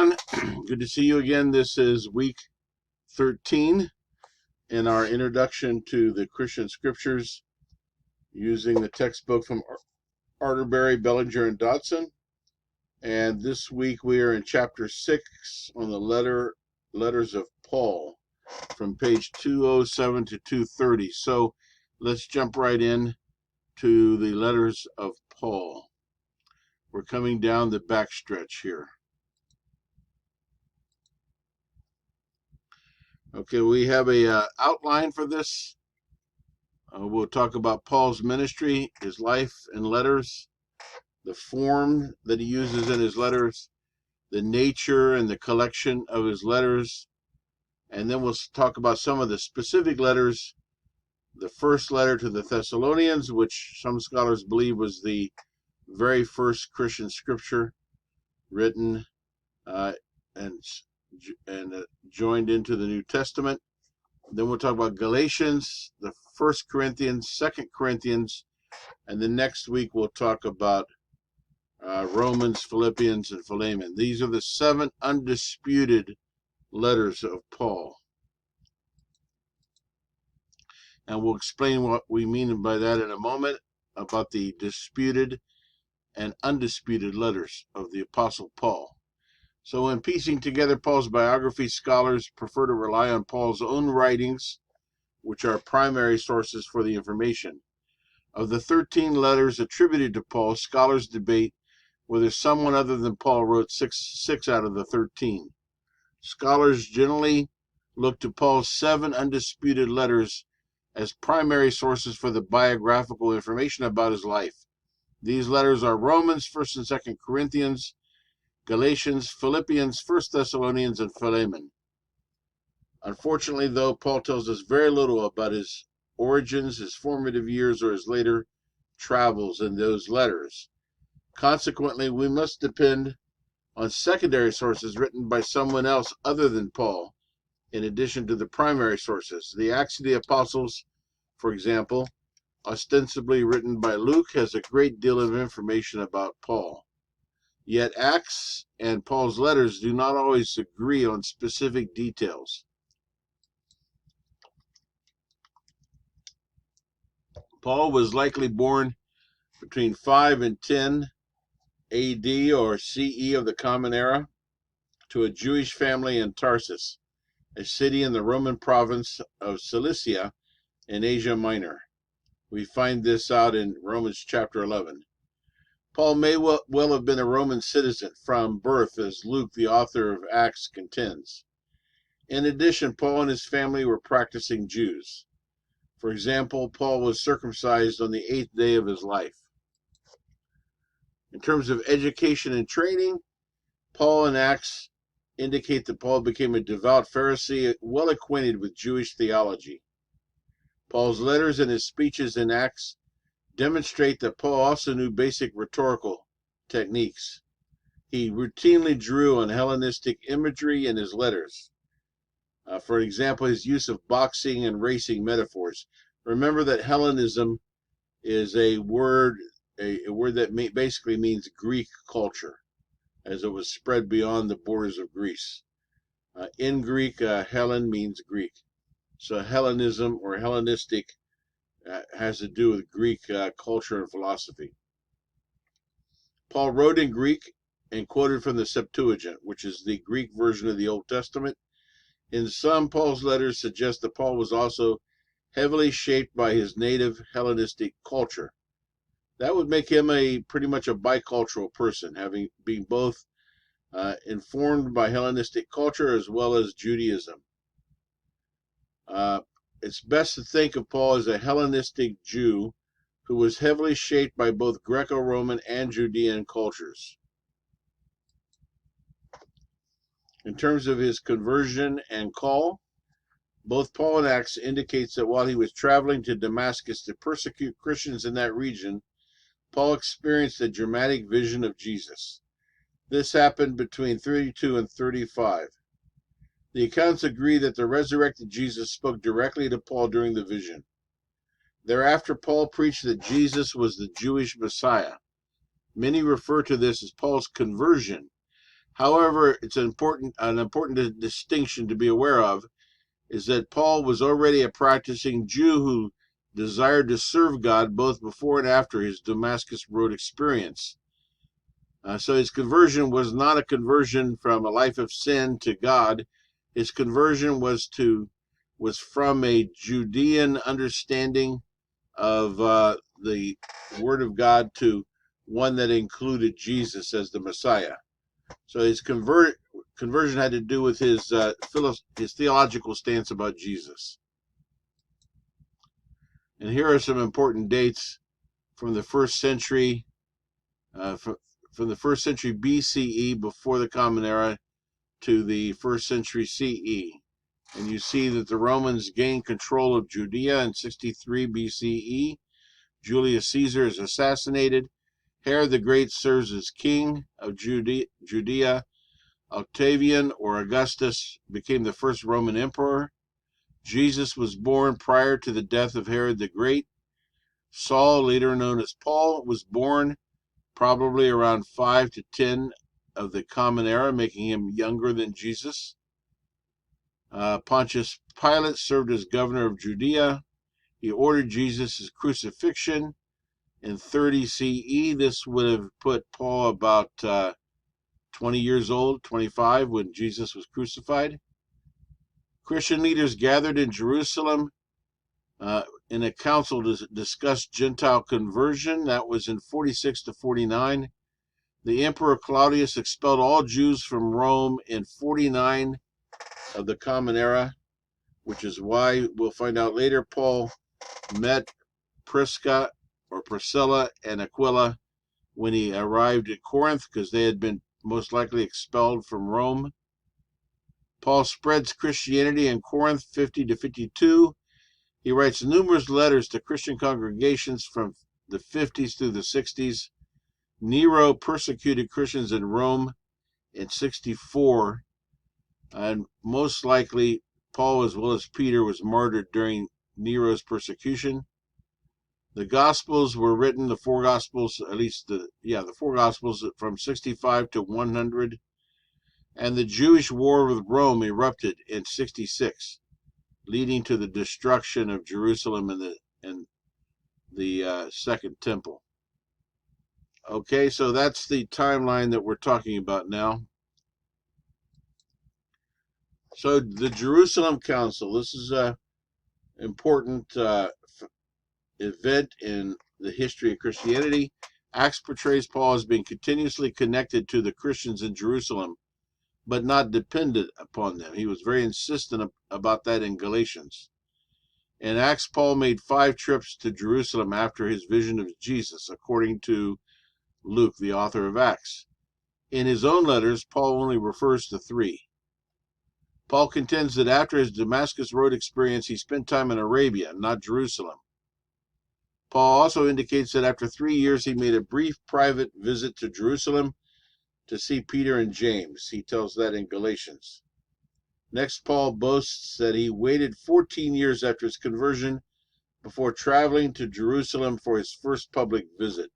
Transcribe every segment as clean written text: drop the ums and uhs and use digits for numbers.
everyone. Good to see you again. This is week 13 in our introduction to the Christian Scriptures using the textbook from Arterbury, Bellinger, and Dodson. And this week we are in chapter 6 on the letters of Paul from page 207 to 230. So let's jump right in to the letters of Paul. We're coming down the backstretch here. Okay, we have a outline for this. We'll talk about Paul's ministry, his life and letters, the form that he uses in his letters, the nature and the collection of his letters, and then we'll talk about some of the specific letters. The first letter to the Thessalonians, which some scholars believe was the very first Christian scripture written and joined into the New Testament. Then we'll talk about Galatians, the 1 Corinthians, 2 Corinthians, and the next week we'll talk about Romans, Philippians, and Philemon. These are the 7 undisputed letters of Paul. And we'll explain what we mean by that in a moment, about the disputed and undisputed letters of the Apostle Paul. So when piecing together Paul's biography, scholars prefer to rely on Paul's own writings, which are primary sources for the information. Of the 13 letters attributed to Paul, scholars debate whether someone other than Paul wrote six out of the 13. Scholars generally look to Paul's 7 undisputed letters as primary sources for the biographical information about his life. These letters are Romans, 1st and 2nd Corinthians, Galatians, Philippians, 1 Thessalonians, and Philemon. Unfortunately, though, Paul tells us very little about his origins, his formative years, or his later travels in those letters. Consequently, we must depend on secondary sources written by someone else other than Paul, in addition to the primary sources. The Acts of the Apostles, for example, ostensibly written by Luke, has a great deal of information about Paul. Yet Acts and Paul's letters do not always agree on specific details. Paul was likely born between 5 and 10 AD or CE of the Common Era to a Jewish family in Tarsus, a city in the Roman province of Cilicia in Asia Minor. We find this out in Romans chapter 11. Paul may well have been a Roman citizen from birth, as Luke, the author of Acts, contends. In addition, Paul and his family were practicing Jews. For example, Paul was circumcised on the 8th day of his life. In terms of education and training, Paul and Acts indicate that Paul became a devout Pharisee, well acquainted with Jewish theology. Paul's letters and his speeches in Acts demonstrate that Paul also knew basic rhetorical techniques. He routinely drew on Hellenistic imagery in his letters. For example, his use of boxing and racing metaphors. Remember that Hellenism is a word that basically means Greek culture, as it was spread beyond the borders of Greece. In Greek, Hellen means Greek. So Hellenism or Hellenistic has to do with Greek culture and philosophy. Paul wrote in Greek and quoted from the Septuagint, which is the Greek version of the Old Testament. In some, Paul's letters suggest that Paul was also heavily shaped by his native Hellenistic culture. That would make him pretty much a bicultural person, having been both informed by Hellenistic culture as well as Judaism. It's best to think of Paul as a Hellenistic Jew who was heavily shaped by both Greco-Roman and Judean cultures. In terms of his conversion and call, both Paul and Acts indicates that while he was traveling to Damascus to persecute Christians in that region, Paul experienced a dramatic vision of Jesus. This happened between 32 and 35. The accounts agree that the resurrected Jesus spoke directly to Paul during the vision. Thereafter, Paul preached that Jesus was the Jewish Messiah. Many refer to this as Paul's conversion. However, it's an important distinction to be aware of is that Paul was already a practicing Jew who desired to serve God both before and after his Damascus Road experience. So his conversion was not a conversion from a life of sin to God. His conversion was from a Judean understanding of the Word of God to one that included Jesus as the Messiah. So his conversion had to do with his theological stance about Jesus. And here are some important dates from the first century, from the first century BCE, before the Common Era, to the first century CE. And you see that the Romans gained control of Judea in 63 BCE. Julius Caesar is assassinated. Herod the Great serves as king of Judea. Octavian, or Augustus, became the first Roman emperor. Jesus was born prior to the death of Herod the Great. Saul, later known as Paul, was born probably around 5 to 10 of the Common Era, making him younger than Jesus. Pontius Pilate served as governor of Judea. He ordered Jesus' crucifixion in 30 CE. This would have put Paul about 20 years old, 25, when Jesus was crucified. Christian leaders gathered in Jerusalem in a council to discuss Gentile conversion. That was in 46 to 49. The Emperor Claudius expelled all Jews from Rome in 49 of the Common Era, which is why we'll find out later Paul met Priscilla and Aquila when he arrived at Corinth, because they had been most likely expelled from Rome. Paul spreads Christianity in Corinth 50 to 52. He writes numerous letters to Christian congregations from the 50s through the 60s. Nero persecuted Christians in Rome in 64, and most likely Paul, as well as Peter, was martyred during Nero's persecution. The Gospels were written, the four Gospels, at least the four Gospels, from 65 to 100, and the Jewish war with Rome erupted in 66, leading to the destruction of Jerusalem and the Second Temple. Okay, so that's the timeline that we're talking about now. So the Jerusalem Council, this is an important event in the history of Christianity. Acts portrays Paul as being continuously connected to the Christians in Jerusalem, but not dependent upon them. He was very insistent about that in Galatians. In Acts, Paul made 5 trips to Jerusalem after his vision of Jesus, according to Luke, the author of Acts. In his own letters, Paul only refers to 3. Paul contends that after his Damascus Road experience, he spent time in Arabia, not Jerusalem. Paul also indicates that after 3 years, he made a brief private visit to Jerusalem to see Peter and James. He tells that in Galatians. Next, Paul boasts that he waited 14 years after his conversion before traveling to Jerusalem for his first public visit.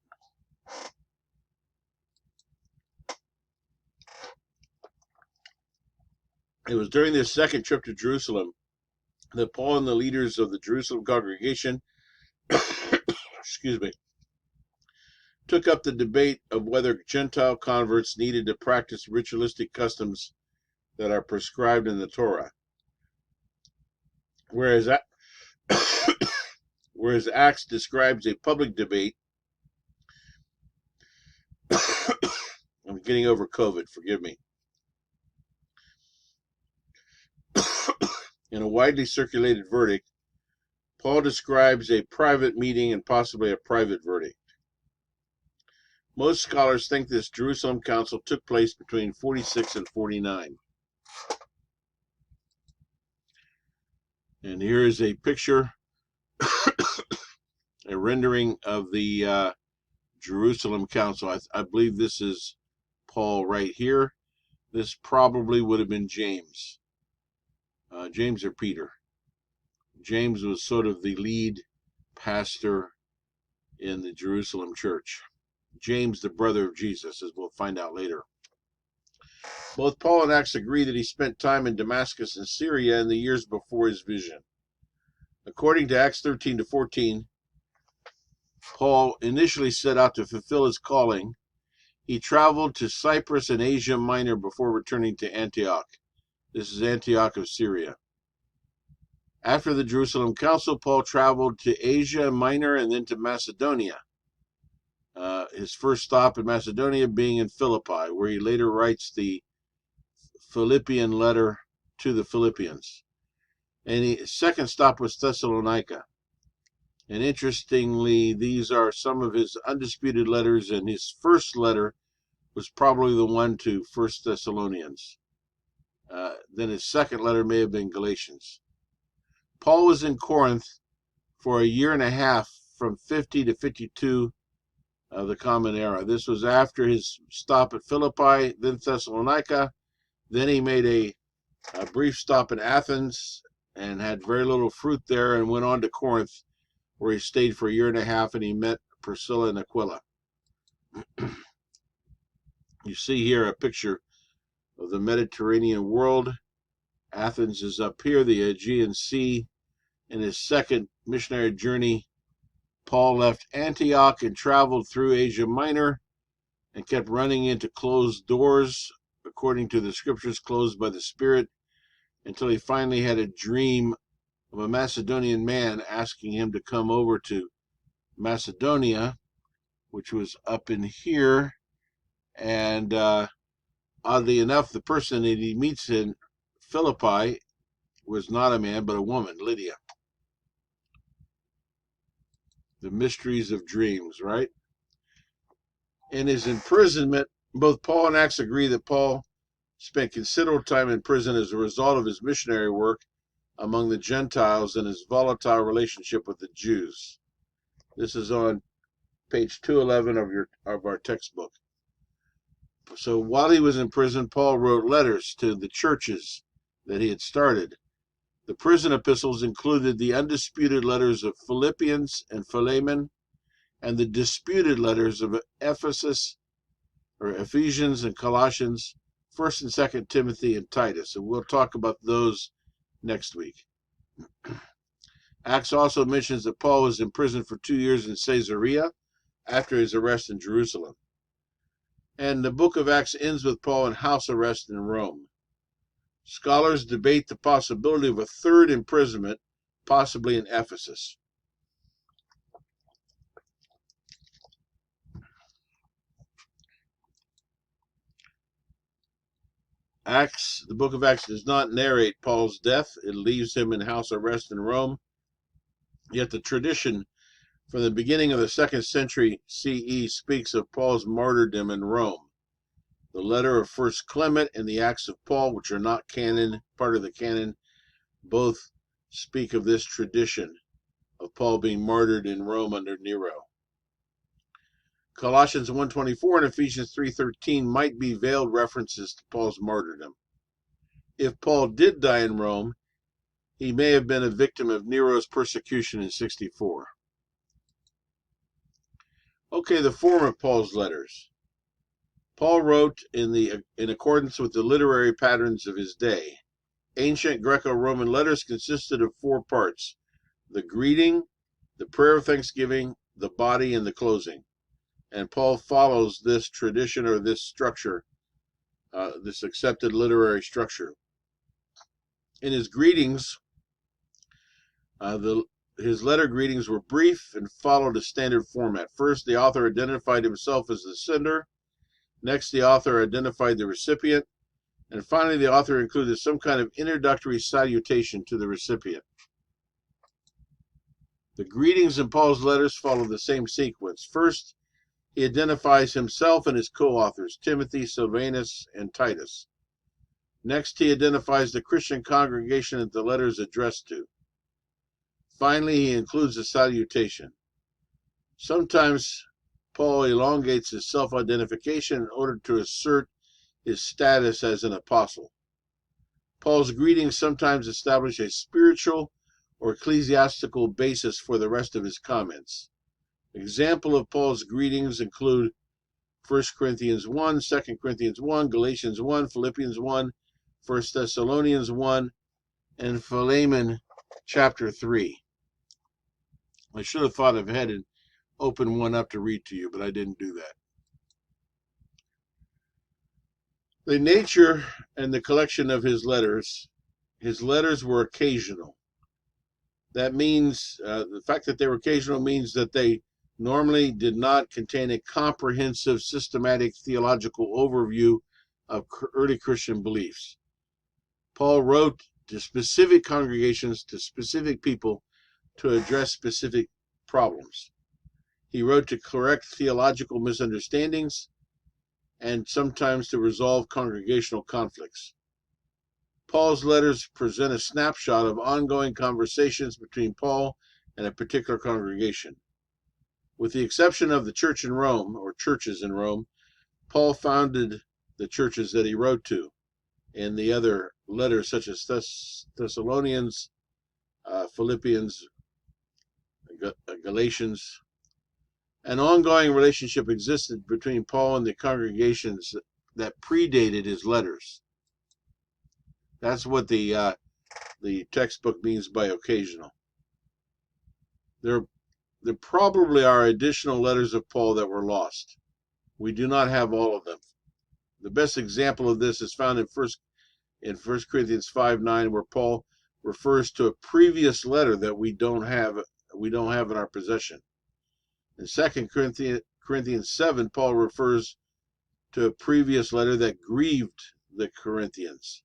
It was during this second trip to Jerusalem that Paul and the leaders of the Jerusalem congregation took up the debate of whether Gentile converts needed to practice ritualistic customs that are prescribed in the Torah. Whereas Acts describes a public debate. I'm getting over COVID, forgive me. In a widely circulated verdict, Paul describes a private meeting and possibly a private verdict. Most scholars think this Jerusalem Council took place between 46 and 49. And here is a picture, a rendering of the Jerusalem Council. I believe this is Paul right here. This probably would have been James. James or Peter. James was sort of the lead pastor in the Jerusalem church. James, the brother of Jesus, as we'll find out later. Both Paul and Acts agree that he spent time in Damascus and Syria in the years before his vision. According to Acts 13 to 14, Paul initially set out to fulfill his calling. He traveled to Cyprus and Asia Minor before returning to Antioch. This is Antioch of Syria. After the Jerusalem Council, Paul traveled to Asia Minor and then to Macedonia. His first stop in Macedonia being in Philippi, where he later writes the Philippian letter to the Philippians. And his second stop was Thessalonica. And interestingly, these are some of his undisputed letters, and his first letter was probably the one to 1 Thessalonians. Then his second letter may have been Galatians. Paul was in Corinth for a year and a half, from 50 to 52 of the Common Era. This was after his stop at Philippi, then Thessalonica. Then he made a brief stop in Athens and had very little fruit there, and went on to Corinth, where he stayed for a year and a half, and he met Priscilla and Aquila. You see here a picture of the Mediterranean world. Athens is up here, the Aegean Sea. In his second missionary journey, Paul left Antioch and traveled through Asia Minor and kept running into closed doors, according to the scriptures, closed by the Spirit, until he finally had a dream of a Macedonian man asking him to come over to Macedonia, which was up in here. And oddly enough, the person that he meets in Philippi was not a man, but a woman, Lydia. The mysteries of dreams, right? In his imprisonment, both Paul and Acts agree that Paul spent considerable time in prison as a result of his missionary work among the Gentiles and his volatile relationship with the Jews. This is on page 211 of our textbook. So while he was in prison, Paul wrote letters to the churches that he had started. The prison epistles included the undisputed letters of Philippians and Philemon, and the disputed letters of Ephesus, or Ephesians and Colossians, 1st and 2nd Timothy, and Titus. And we'll talk about those next week. Acts also mentions that Paul was in prison for 2 years in Caesarea after his arrest in Jerusalem. And the book of Acts ends with Paul in house arrest in Rome. Scholars debate the possibility of a third imprisonment, possibly in Ephesus. The book of Acts does not narrate Paul's death. It leaves him in house arrest in Rome. Yet the tradition from the beginning of the 2nd century CE speaks of Paul's martyrdom in Rome. The letter of 1st Clement and the Acts of Paul, which are not part of the canon, both speak of this tradition of Paul being martyred in Rome under Nero. Colossians 1:24 and Ephesians 3:13 might be veiled references to Paul's martyrdom. If Paul did die in Rome, he may have been a victim of Nero's persecution in 64. Okay, the form of Paul's letters. Paul wrote in accordance with the literary patterns of his day. Ancient Greco-Roman letters consisted of 4 parts: the greeting, the prayer of thanksgiving, the body, and the closing. And Paul follows this tradition, or this structure, this accepted literary structure. In his greetings, his letter greetings were brief and followed a standard format. First, the author identified himself as the sender. Next, the author identified the recipient. And finally, the author included some kind of introductory salutation to the recipient. The greetings in Paul's letters follow the same sequence. First, he identifies himself and his co-authors, Timothy, Silvanus, and Titus. Next, he identifies the Christian congregation that the letter is addressed to. Finally, he includes a salutation. Sometimes Paul elongates his self-identification in order to assert his status as an apostle. Paul's greetings sometimes establish a spiritual or ecclesiastical basis for the rest of his comments. Example of Paul's greetings include 1 Corinthians 1, 2 Corinthians 1, Galatians 1, Philippians 1, 1 Thessalonians 1, and Philemon chapter 3. I should have thought ahead and opened one up to read to you, but I didn't do that. The nature and the collection of his letters were occasional. That means, the fact that they were occasional means that they normally did not contain a comprehensive, systematic theological overview of early Christian beliefs. Paul wrote to specific congregations, to specific people, to address specific problems. He wrote to correct theological misunderstandings and sometimes to resolve congregational conflicts. Paul's letters present a snapshot of ongoing conversations between Paul and a particular congregation. With the exception of the church in Rome, or churches in Rome, Paul founded the churches that he wrote to. In the other letters, such as Thessalonians, Philippians, Galatians, an ongoing relationship existed between Paul and the congregations that predated his letters. That's what the textbook means by occasional. There probably are additional letters of Paul that were lost. We do not have all of them. The best example of this is found in 1 Corinthians 5:9, where Paul refers to a previous letter that we don't have in our possession. In 2 Corinthians 7, Paul refers to a previous letter that grieved the Corinthians.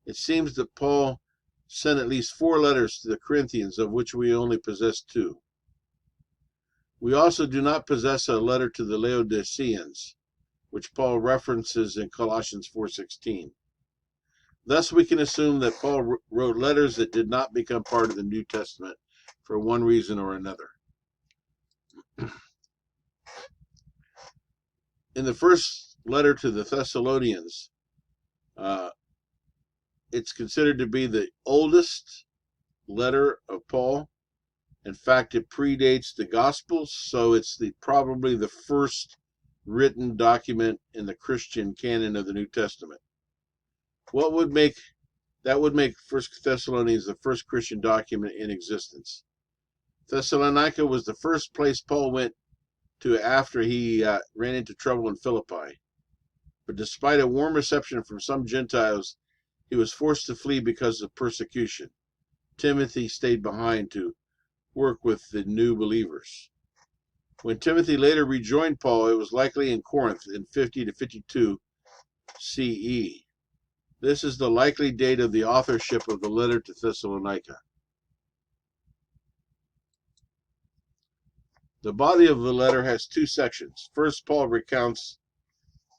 It seems that Paul sent at least 4 letters to the Corinthians, of which we only possess 2. We also do not possess a letter to the Laodiceans, which Paul references in Colossians 4:16. Thus, we can assume that Paul wrote letters that did not become part of the New Testament for one reason or another. In the first letter to the Thessalonians, it's considered to be the oldest letter of Paul. In fact, it predates the Gospels, so it's probably the first written document in the Christian canon of the New Testament. That would make 1 Thessalonians the first Christian document in existence. Thessalonica was the first place Paul went to after he ran into trouble in Philippi. But despite a warm reception from some Gentiles, he was forced to flee because of persecution. Timothy stayed behind to work with the new believers. When Timothy later rejoined Paul, it was likely in Corinth in 50 to 52 CE. This is the likely date of the authorship of the letter to Thessalonica. The body of the letter has 2 sections. First, Paul recounts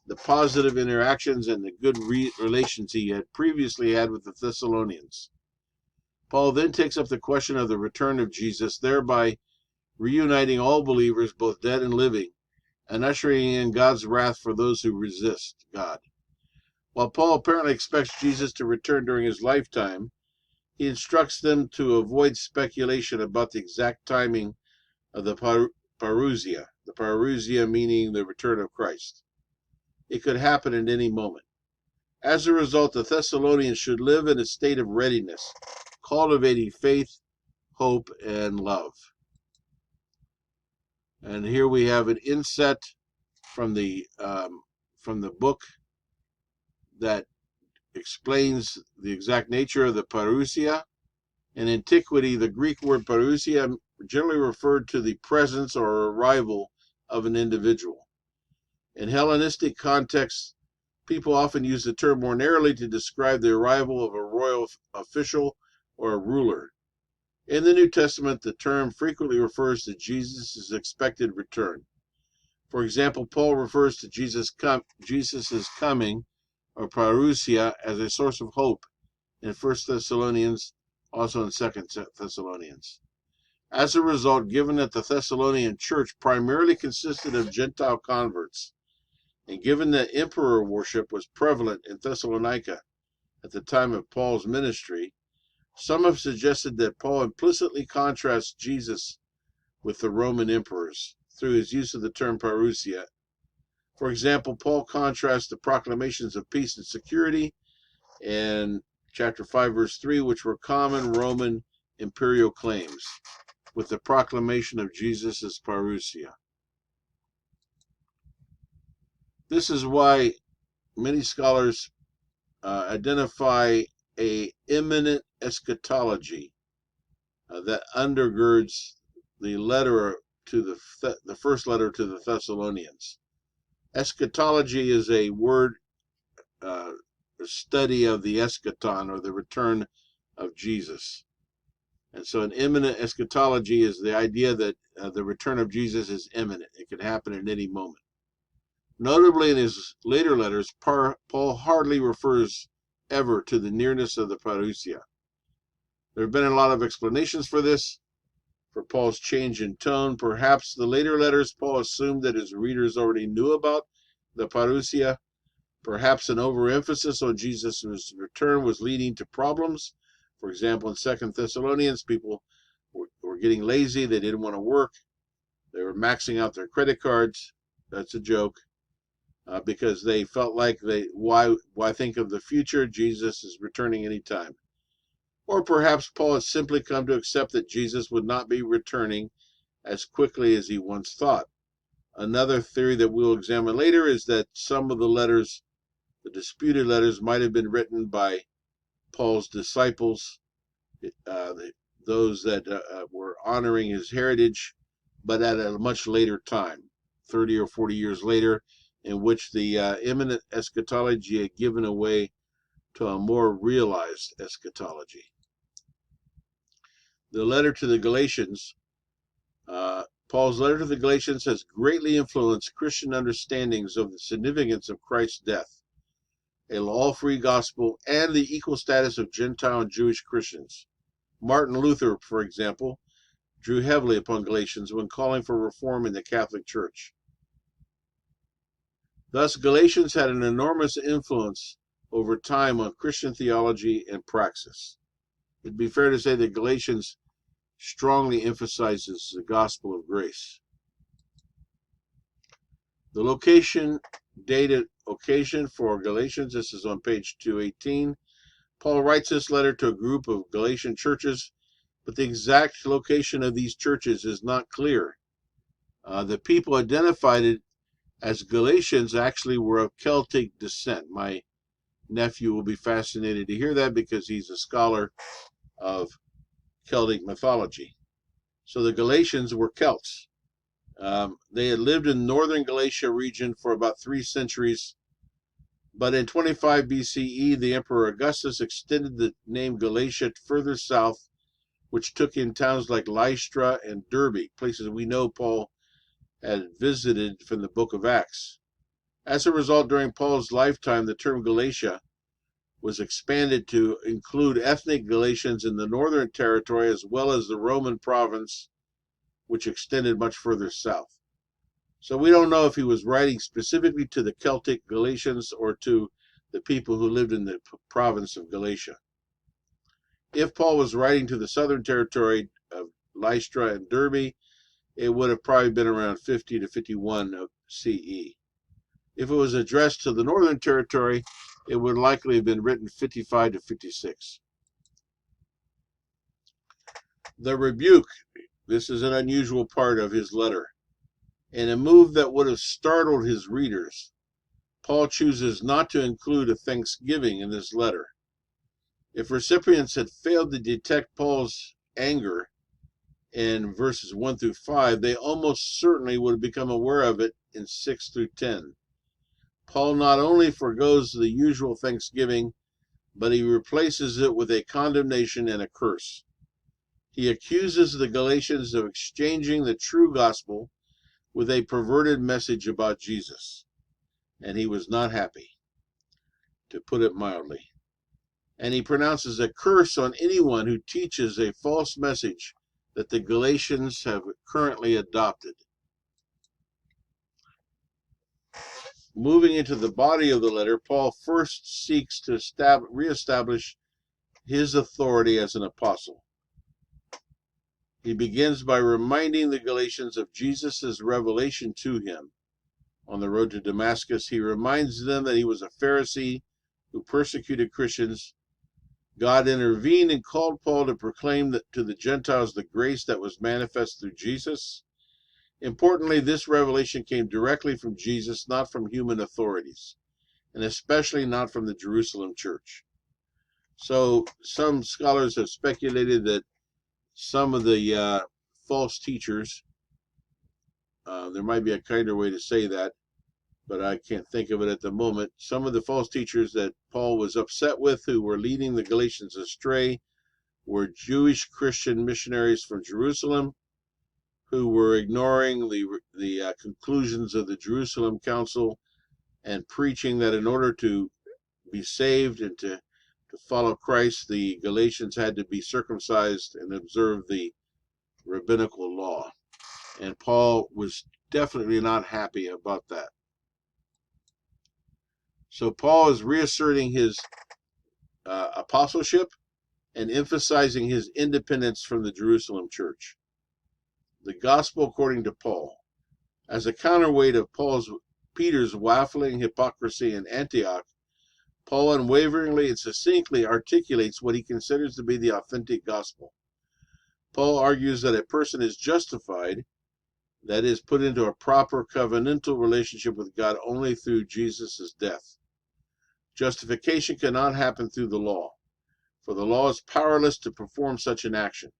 the positive interactions and the good relations he had previously had with the Thessalonians. Paul then takes up the question of the return of Jesus, thereby reuniting all believers, both dead and living, and ushering in God's wrath for those who resist God. While Paul apparently expects Jesus to return during his lifetime, he instructs them to avoid speculation about the exact timing of the parousia. The parousia meaning the return of Christ. It could happen at any moment. As a result, the Thessalonians should live in a state of readiness, cultivating faith, hope, and love. And here we have an inset from the book that explains the exact nature of the parousia. In antiquity, the Greek word parousia generally referred to the presence or arrival of an individual. In Hellenistic contexts, people often use the term more narrowly to describe the arrival of a royal official or a ruler. In the New Testament, the term frequently refers to Jesus' expected return. For example, Paul refers to Jesus' coming, or parousia, as a source of hope in 1 Thessalonians, also in 2 Thessalonians. As a result, given that the Thessalonian church primarily consisted of Gentile converts, and given that emperor worship was prevalent in Thessalonica at the time of Paul's ministry, some have suggested that Paul implicitly contrasts Jesus with the Roman emperors through his use of the term parousia, For example, Paul contrasts the proclamations of peace and security in chapter 5, verse 3, which were common Roman imperial claims, with the proclamation of Jesus as parousia. This is why many scholars identify a imminent eschatology that undergirds the letter to the first letter to the Thessalonians. Eschatology is a word study of the eschaton, or the return of Jesus. And so an imminent eschatology is the idea that the return of Jesus is imminent. It can happen at any moment. Notably, in his later letters, Paul hardly refers ever to the nearness of the parousia. There have been a lot of explanations for this, for Paul's change in tone. Perhaps the later letters, Paul assumed that his readers already knew about the parousia. Perhaps an overemphasis on Jesus' return was leading to problems. For example, in 2 Thessalonians, people were getting lazy. They didn't want to work. They were maxing out their credit cards. That's a joke. Because they felt like why think of the future? Jesus is returning anytime. Or perhaps Paul had simply come to accept that Jesus would not be returning as quickly as he once thought. Another theory that we'll examine later is that some of the letters, the disputed letters, might have been written by Paul's disciples, those that were honoring his heritage, but at a much later time, 30 or 40 years later, in which the imminent eschatology had given away to a more realized eschatology. The letter to the Galatians, Paul's letter to the Galatians has greatly influenced Christian understandings of the significance of Christ's death, a law-free gospel, and the equal status of Gentile and Jewish Christians. Martin Luther, for example, drew heavily upon Galatians when calling for reform in the Catholic Church. Thus, Galatians had an enormous influence over time on Christian theology and praxis. It'd be fair to say that Galatians strongly emphasizes the gospel of grace. The location, dated occasion for Galatians, this is on page 218. Paul writes this letter to a group of Galatian churches, but the exact location of these churches is not clear. The people identified as Galatians actually were of Celtic descent. My nephew will be fascinated to hear that because he's a scholar of Celtic mythology. So the Galatians were Celts. They had lived in northern Galatia region for about 3 centuries, but in 25 BCE, the Emperor Augustus extended the name Galatia further south, which took in towns like Lystra and Derbe, places we know Paul had visited from the book of Acts. As a result, during Paul's lifetime, the term Galatia was expanded to include ethnic Galatians in the northern territory as well as the Roman province, which extended much further south. So we don't know if he was writing specifically to the Celtic Galatians or to the people who lived in the province of Galatia. If Paul was writing to the southern territory of Lystra and Derbe, it would have probably been around 50 to 51 of CE. If it was addressed to the northern territory, it would likely have been written 55 to 56. The rebuke. This is an unusual part of his letter. In a move that would have startled his readers, Paul chooses not to include a thanksgiving in this letter. If recipients had failed to detect Paul's anger in verses 1 through 5, they almost certainly would have become aware of it in 6 through 10. Paul not only forgoes the usual thanksgiving, but he replaces it with a condemnation and a curse. He accuses the Galatians of exchanging the true gospel with a perverted message about Jesus, and he was not happy, to put it mildly. And he pronounces a curse on anyone who teaches a false message that the Galatians have currently adopted. Moving into the body of the letter, Paul first seeks to reestablish his authority as an apostle. He begins by reminding the Galatians of Jesus' revelation to him. on the road to Damascus, he reminds them that he was a Pharisee who persecuted Christians. God intervened and called Paul to proclaim to the Gentiles the grace that was manifest through Jesus. Importantly, this revelation came directly from Jesus, not from human authorities, and especially not from the Jerusalem church. So some scholars have speculated that some of the false teachers, there might be a kinder way to say that, but I can't think of it at the moment. Some of the false teachers that Paul was upset with, who were leading the Galatians astray, were Jewish Christian missionaries from Jerusalem, who were ignoring the conclusions of the Jerusalem Council and preaching that in order to be saved and to follow Christ, the Galatians had to be circumcised and observe the rabbinical law. And Paul was definitely not happy about that. So Paul is reasserting his apostleship and emphasizing his independence from the Jerusalem church. The gospel according to Paul. As a counterweight of Peter's waffling hypocrisy in Antioch, Paul unwaveringly and succinctly articulates what he considers to be the authentic gospel. Paul argues that a person is justified, that is, put into a proper covenantal relationship with God only through Jesus' death. Justification cannot happen through the law, for the law is powerless to perform such an action.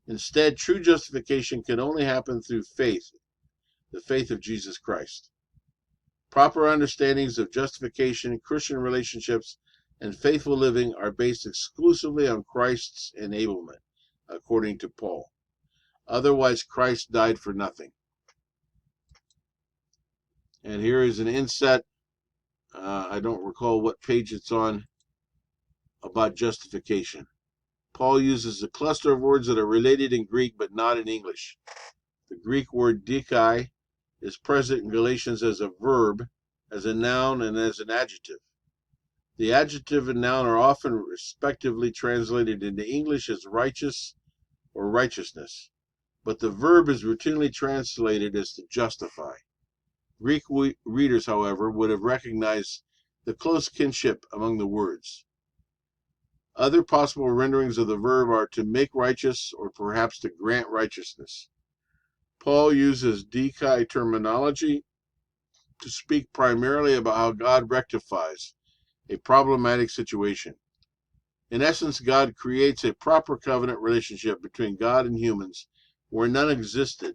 Instead, true justification can only happen through faith, the faith of Jesus Christ. Proper understandings of justification, Christian relationships, and faithful living are based exclusively on Christ's enablement, according to Paul. Otherwise, Christ died for nothing. And here is an inset, I don't recall what page it's on, about justification. Paul uses a cluster of words that are related in Greek but not in English. The Greek word dikai is present in Galatians as a verb, as a noun, and as an adjective. The adjective and noun are often respectively translated into English as righteous or righteousness, but the verb is routinely translated as to justify. Greek readers, however, would have recognized the close kinship among the words. Other possible renderings of the verb are to make righteous or perhaps to grant righteousness. Paul uses dikai terminology to speak primarily about how God rectifies a problematic situation. In essence, God creates a proper covenant relationship between God and humans where none existed.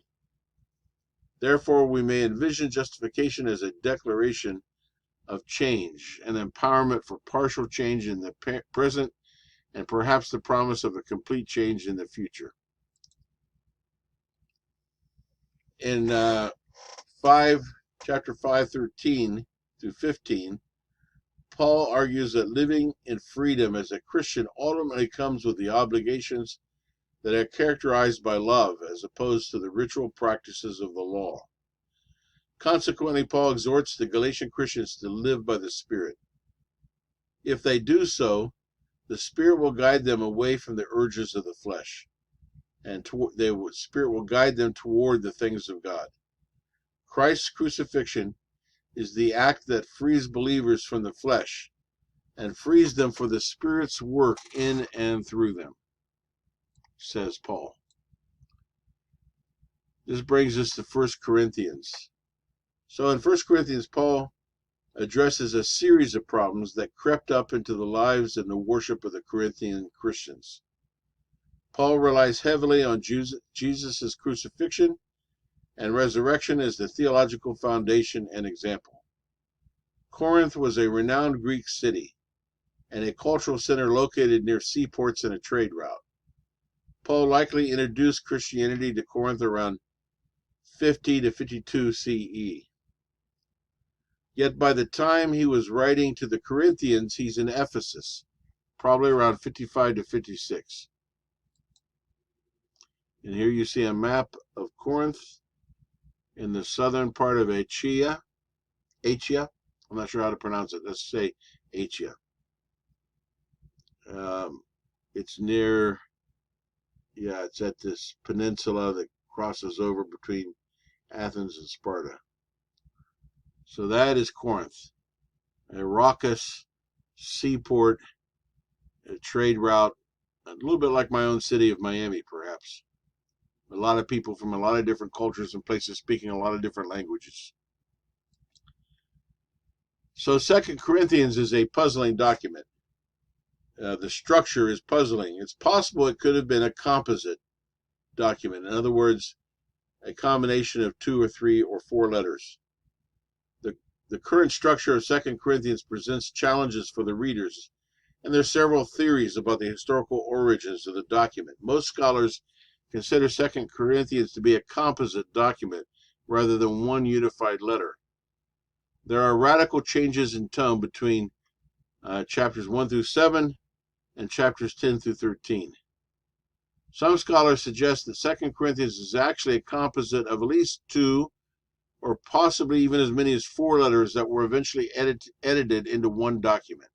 Therefore, we may envision justification as a declaration of change, an empowerment for partial change in the present, and perhaps the promise of a complete change in the future. In chapter 5:13 through 15, Paul argues that living in freedom as a Christian ultimately comes with the obligations that are characterized by love, as opposed to the ritual practices of the law. Consequently, Paul exhorts the Galatian Christians to live by the Spirit. If they do so, the Spirit will guide them away from the urges of the flesh, and the Spirit will guide them toward the things of God. Christ's crucifixion is the act that frees believers from the flesh and frees them for the Spirit's work in and through them, says Paul. This brings us to 1 Corinthians. So in 1 Corinthians, Paul addresses a series of problems that crept up into the lives and the worship of the Corinthian Christians. Paul relies heavily on Jesus' crucifixion and resurrection as the theological foundation and example. Corinth was a renowned Greek city and a cultural center located near seaports and a trade route. Paul likely introduced Christianity to Corinth around 50 to 52 CE. Yet by the time he was writing to the Corinthians, he's in Ephesus, probably around 55 to 56. And here you see a map of Corinth in the southern part of Achaia. I'm not sure how to pronounce it. Let's say Achaia. It's near, it's at this peninsula that crosses over between Athens and Sparta. So that is Corinth, a raucous seaport, a trade route, a little bit like my own city of Miami, perhaps. A lot of people from a lot of different cultures and places speaking a lot of different languages. So 2 Corinthians is a puzzling document. The structure is puzzling. It's possible it could have been a composite document. In other words, a combination of 2 or 3 or 4 letters. The current structure of 2 Corinthians presents challenges for the readers, and there are several theories about the historical origins of the document. Most scholars consider 2 Corinthians to be a composite document rather than one unified letter. There are radical changes in tone between chapters 1 through 7 and chapters 10 through 13. Some scholars suggest that 2 Corinthians is actually a composite of at least 2 or possibly even as many as 4 letters that were eventually edited into one document.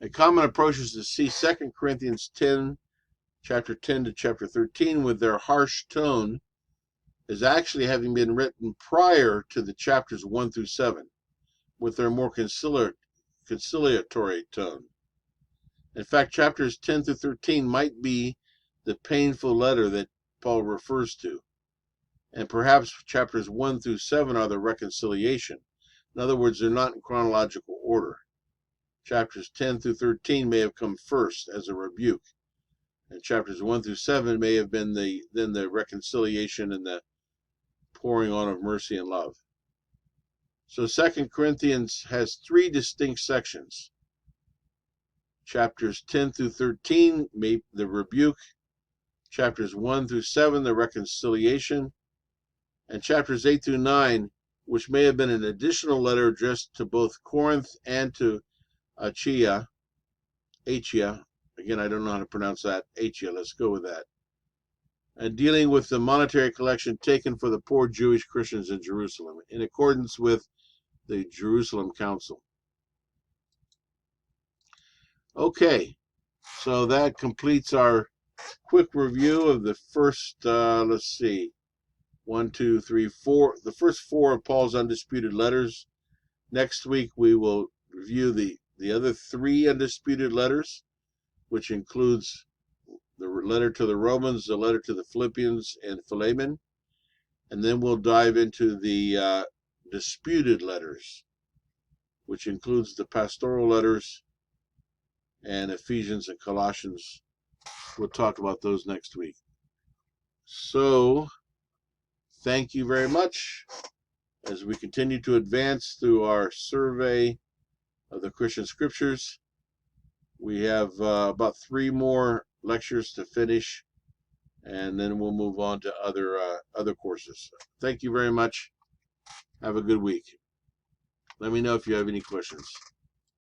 A common approach is to see 2 Corinthians 10, chapter 10 to chapter 13, with their harsh tone, as actually having been written prior to the chapters 1 through 7, with their more conciliatory tone. In fact, chapters 10 through 13 might be the painful letter that Paul refers to. And perhaps chapters 1 through 7 are the reconciliation. In other words, they're not in chronological order. Chapters 10 through 13 may have come first as a rebuke, and chapters 1 through 7 may have been the reconciliation and the pouring on of mercy and love. So 2 Corinthians has 3 distinct sections. Chapters 10 through 13, the rebuke. Chapters 1 through 7, the reconciliation. And chapters 8 through 9, which may have been an additional letter addressed to both Corinth and to Achaia. Again, I don't know how to pronounce that. Achaia, let's go with that. And dealing with the monetary collection taken for the poor Jewish Christians in Jerusalem, in accordance with the Jerusalem Council. Okay, so that completes our quick review of the first, let's see, 1, 2, 3, 4, the first 4 of Paul's undisputed letters. Next week we will review the other 3 undisputed letters, which includes the letter to the Romans, the letter to the Philippians, and Philemon. And then we'll dive into the disputed letters, which includes the pastoral letters and Ephesians and Colossians. We'll talk about those next week. So, thank you very much as we continue to advance through our survey of the Christian Scriptures. We have about 3 more lectures to finish, and then we'll move on to other courses. Thank you very much. Have a good week. Let me know if you have any questions.